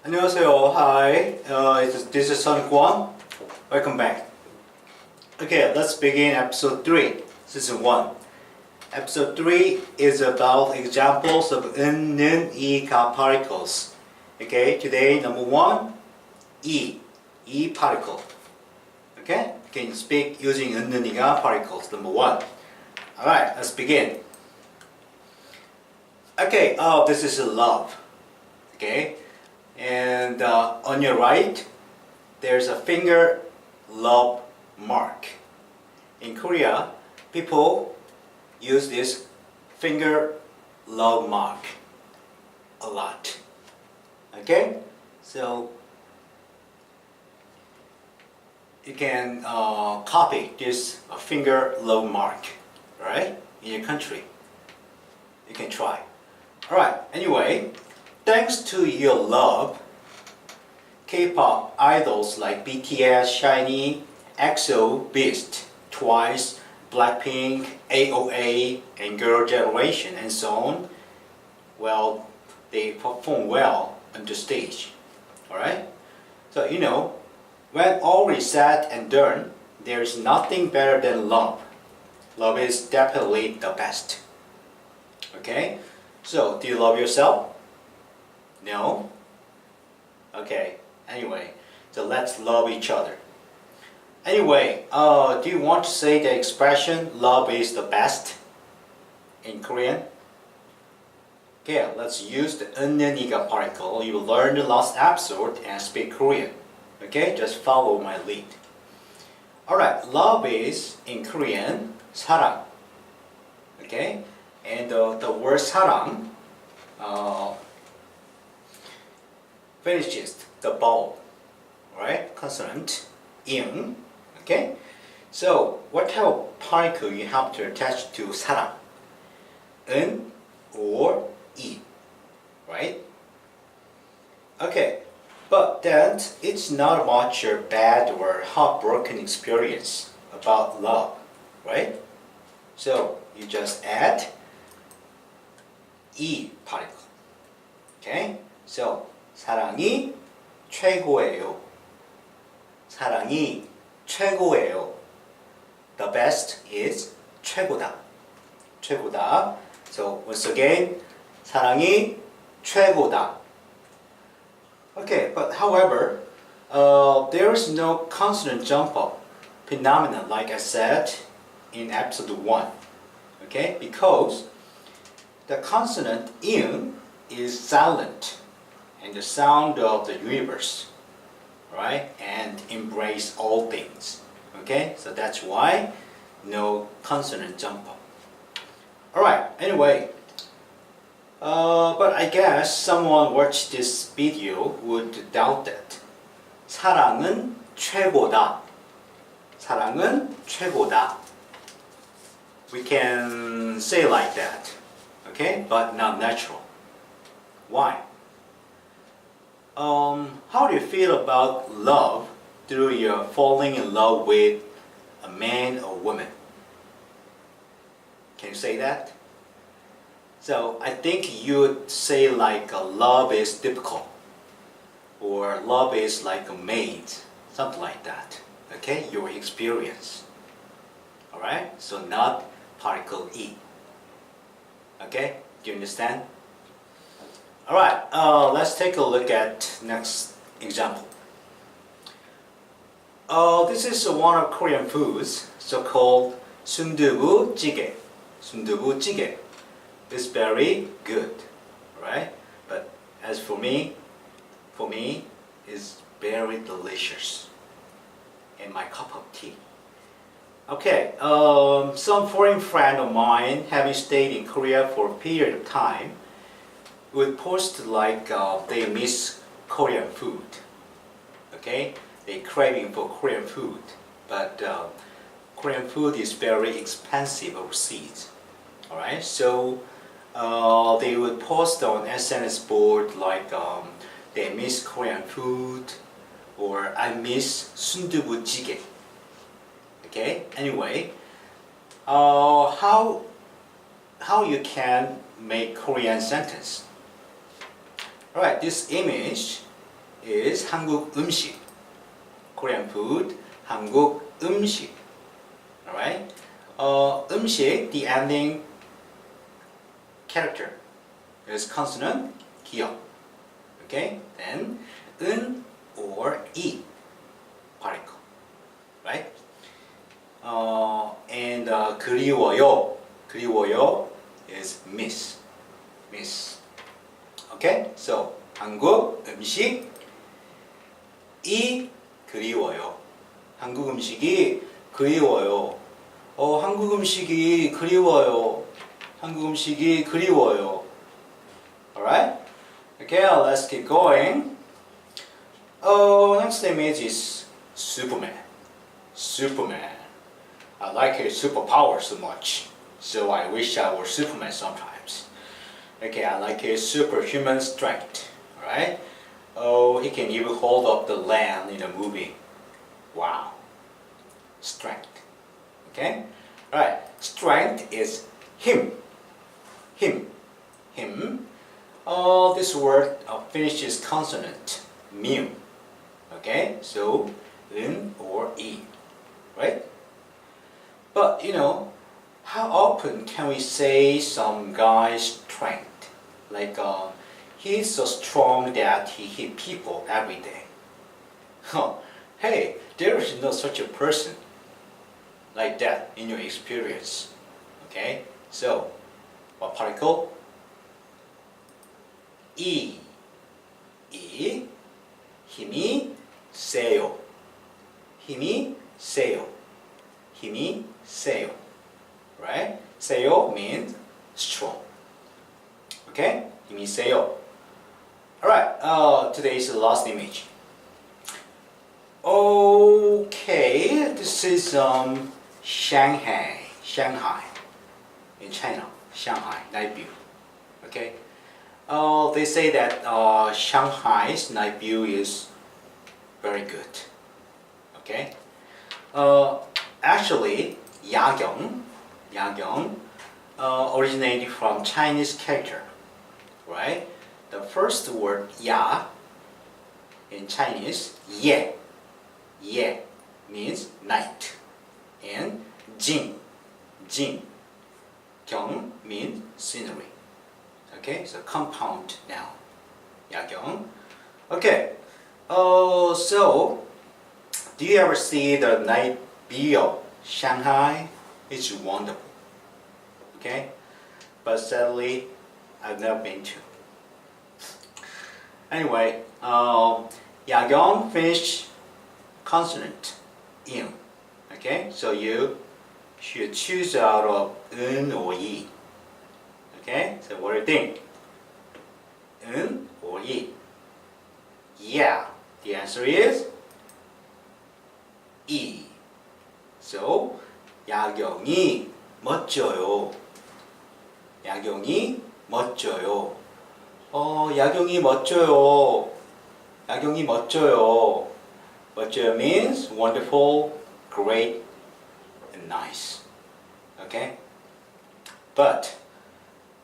안녕하세요. Hi. This is Sun Kwon. Welcome back. Okay, let's begin episode 3, season 1. Episode 3 is about examples of 있는 이가 particles. Okay, today number 1, E particle. Okay, can you speak using 있는 이가 particles, number 1. Alright, let's begin. Okay, this is love. Okay, and on your right, there's a finger love mark. In Korea, people use this finger love mark a lot. Okay, so you can copy this finger love mark, right, in your country. You can try. Alright, anyway, thanks to your love, K-pop idols like BTS, SHINee, EXO, Beast, Twice, Blackpink, AOA, and Girl Generation, and so on, well, they perform well on the stage. Alright? So, you know, when all is said and done, there is nothing better than love. Love is definitely the best. Okay? So, do you love yourself? No? Okay, anyway, so let's love each other. Anyway, do you want to say the expression love is the best in Korean? Okay, let's use the 있는 이가 particle you learned the last episode and speak Korean. Okay, just follow my lead. Alright, love is in Korean 사랑. Okay, and the word 사랑 finishes the vowel, right? Consonant, ing. Okay? So, what type of particle you have to attach to 사랑? 은 or 이, right? Okay, but then it's not much a bad or heartbroken experience about love, right? So, you just add 이 particle. Okay? So, 사랑이 최고예요. 사랑이 최고예요. The best is 최고다. 최고다. So once again, 사랑이 최고다. Okay, but however, there is no consonant jump up phenomenon like I said in episode 1. Okay, because the consonant ing is silent and the sound of the universe, right? And embrace all things. Okay, so that's why no consonant jump up. Alright, anyway, but I guess someone watched this video would doubt that. 사랑은 최고다. 사랑은 최고다. We can say like that, okay, but not natural. Why? How do you feel about love through your falling in love with a man or woman? Can you say that? So I think you would say like love is difficult or love is like a maid, something like that. Okay, your experience. Alright, so not particle E. Okay, do you understand? Alright, let's take a look at next example. This is one of Korean foods, so-called 순두부찌개. 순두부찌개. It's very good, right? But as for me, it's very delicious. And my cup of tea. Okay, some foreign friend of mine, having stayed in Korea for a period of time, would post like they miss Korean food. Okay, they craving for Korean food, but Korean food is very expensive overseas. All right, so they would post on SNS board like they miss Korean food or I miss 순두부찌개. Okay, anyway, how you can make Korean sentence? Alright, this image is 한국 음식. Korean food, 한국 음식. Alright? 음식, the ending character is consonant, 기역. Okay? Then, 은 or 이, particle. Right? And 그리워요. 그리워요 is miss. Miss. Okay? So, 한국 음식 이 그리워요. 한국 음식이 그리워요. 한국 음식이 그리워요. 한국 음식이 그리워요. Alright? Okay, let's keep going. Next image is Superman. Superman. I like his superpower so much. So I wish I were Superman sometimes. Okay, I like his superhuman strength. Alright? He can even hold up the land in a movie. Wow. Strength. Okay? Alright. Strength is him. Him. Him. This word finishes consonant. mu. Okay? So, 은 or 이. Right? But, how often can we say some guy's strength? Like, he's so strong that he hit people every day. Hey, there is no such a person like that in your experience. Okay? So, what particle? 이. 이. 힘이 세요. 힘이 세요. 힘이 세요. Right? 세요 means strong. Okay? 힘이 세요. Alright, today's the last image. Okay, this is Shanghai. Shanghai. In China. Shanghai, night view. Okay? They say that Shanghai's night view is very good. Okay? Actually, 야경 originated from Chinese character. Right? The first word ya in Chinese, ye means night, and jing 경 means scenery. Okay, so compound noun, 야경. Okay, so do you ever see the night view of Shanghai? It's wonderful. Okay, but sadly, I've never been to. Anyway, 야경 finished consonant in. Okay, so you should choose out of 은 or 이. Okay, so what do you think? 은 or 이? Yeah, the answer is 이. So 야경이 멋져요. 야경이 멋져요. 야경이 멋져요. 야경이 멋져요. 멋져요 means wonderful, great, and nice. Okay? But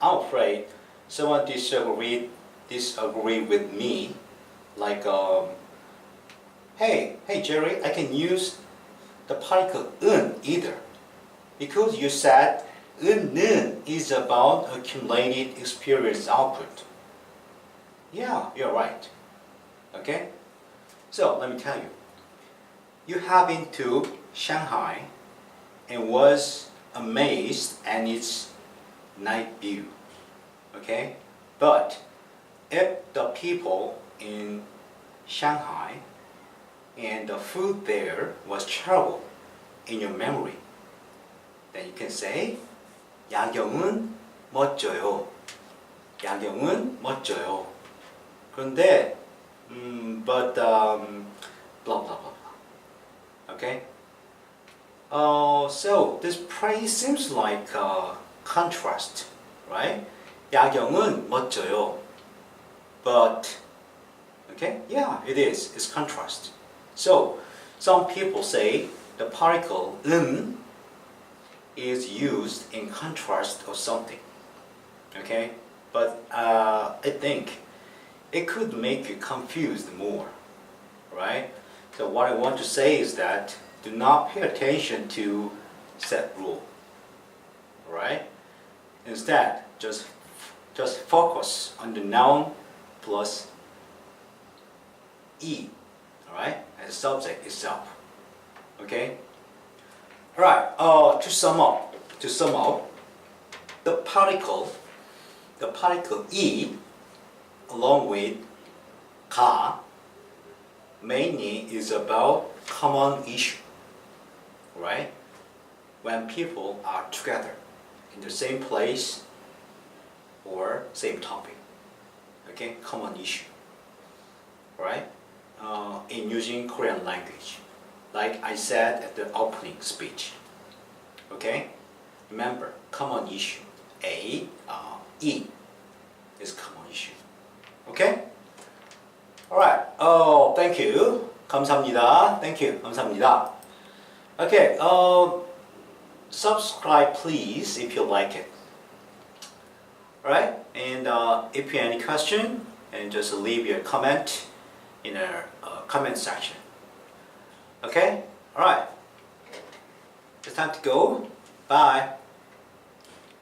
I'm afraid someone disagree with me. Like, hey Jerry, I can use the particle 은 either. Because you said 은는 is about accumulated experience output. Yeah, you're right. Okay? So, let me tell you. You have been to Shanghai and was amazed at its night view. Okay? But if the people in Shanghai and the food there was terrible in your memory, then you can say 야경은 멋져요. 야경은 멋져요. 그런데 but blah blah blah blah. Okay? So this praise seems like contrast, right? 야경은 멋져요. But okay, yeah, it is. It's contrast. So some people say the particle 은 is used in contrast of something. Okay? But I think it could make you confused more, right? So what I want to say is that do not pay attention to set rule, right? Instead, just focus on the noun plus E, all right, as a subject itself, okay? All right, to sum up, the particle E along with ka mainly is about common issue, right? When people are together in the same place or same topic, okay, common issue, right? In using Korean language, like I said at the opening speech, okay? Remember, common issue, A, E is common issue, okay? Alright, thank you. 감사합니다. Thank you. 감사합니다. Okay, subscribe please if you like it. Alright, and if you have any question, and just leave your comment in a comment section. Okay? Alright, it's time to go. Bye.